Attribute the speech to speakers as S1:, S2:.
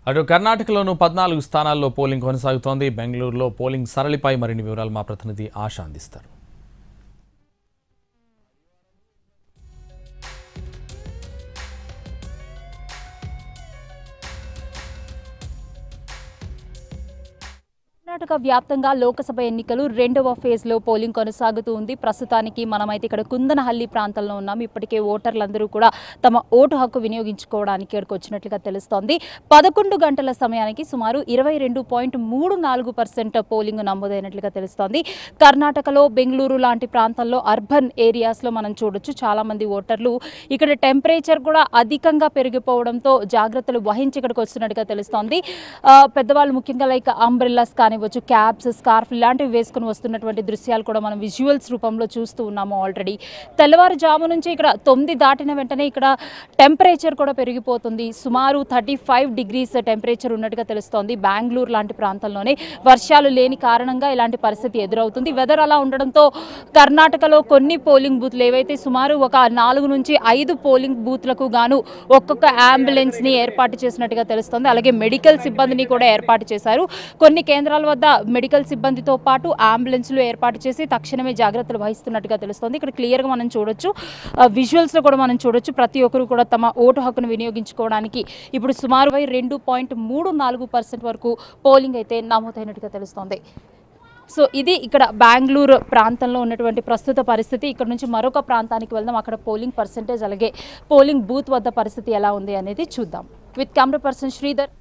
S1: అటు కర్ణాటకలోనూ 14 స్థానాల్లో పోలింగ్ కొనసాగుతోంది. బెంగళూరులో పోలింగ్ సరళిపై మరిన్ని వివరాలు మా ప్రతినిధి ఆశ అందిస్తారు.
S2: కర్ణాటక వ్యాప్తంగా లోకసభ ఎన్నికలు రెండవ ఫేజ్లో పోలింగ్ కొనసాగుతూ ఉంది. ప్రస్తుతానికి మనమైతే ఇక్కడ కుందనహల్లి ప్రాంతంలో ఉన్నాం. ఇప్పటికే ఓటర్లందరూ కూడా తమ ఓటు హక్కు వినియోగించుకోవడానికి ఇక్కడికి వచ్చినట్లుగా తెలుస్తోంది. 11 గంటల సమయానికి సుమారు 22.34% పోలింగ్ నమోదైనట్లుగా తెలుస్తోంది. కర్ణాటకలో బెంగళూరు లాంటి ప్రాంతాల్లో అర్బన్ ఏరియాస్లో మనం చూడొచ్చు చాలామంది ఓటర్లు ఇక్కడ టెంపరేచర్ కూడా అధికంగా పెరిగిపోవడంతో జాగ్రత్తలు వహించి ఇక్కడికి వస్తున్నట్టుగా తెలుస్తోంది. పెద్దవాళ్ళు ముఖ్యంగా లైక్ అంబ్రెల్లాస్ కానివ్వచ్చు, క్యాప్స్, స్కార్ఫ్ ఇలాంటివి వేసుకుని వస్తున్నటువంటి దృశ్యాలు కూడా మనం విజువల్స్ రూపంలో చూస్తూ ఉన్నాము. ఆల్రెడీ తెల్లవారుజాము నుంచి ఇక్కడ 9 దాటిన వెంటనే ఇక్కడ టెంపరేచర్ కూడా పెరిగిపోతుంది. సుమారు 35 డిగ్రీస్ టెంపరేచర్ ఉన్నట్టుగా తెలుస్తోంది. బెంగళూరు లాంటి ప్రాంతంలోనే వర్షాలు లేని కారణంగా ఇలాంటి పరిస్థితి ఎదురవుతుంది. వెదర్ అలా ఉండడంతో కర్ణాటకలో కొన్ని పోలింగ్ బూత్లు ఏవైతే సుమారు ఒక 4 నుంచి 5 పోలింగ్ బూత్లకు గాను ఒక్కొక్క అంబులెన్స్ని ఏర్పాటు చేసినట్టుగా తెలుస్తోంది. అలాగే మెడికల్ సిబ్బందిని కూడా ఏర్పాటు చేశారు. కొన్ని కేంద్రాల వద్ద మెడికల్ సిబ్బందితో పాటు అంబులెన్స్లు ఏర్పాటు చేసి తక్షణమే జాగ్రత్తలు వహిస్తున్నట్టుగా తెలుస్తోంది. ఇక్కడ క్లియర్గా మనం చూడొచ్చు, విజువల్స్లో కూడా మనం చూడొచ్చు. ప్రతి ఒక్కరు కూడా తమ ఓటు హక్కును వినియోగించుకోవడానికి ఇప్పుడు సుమారు 22.34% వరకు పోలింగ్ అయితే నమోదైనట్టుగా తెలుస్తోంది. సో ఇది ఇక్కడ బెంగళూరు ప్రాంతంలో ఉన్నటువంటి ప్రస్తుత పరిస్థితి. ఇక్కడ నుంచి మరొక ప్రాంతానికి వెళ్దాం. అక్కడ పోలింగ్ పర్సెంటేజ్ అలాగే పోలింగ్ బూత్ వద్ద పరిస్థితి ఎలా ఉంది అనేది చూద్దాం. With camera person Sridhar.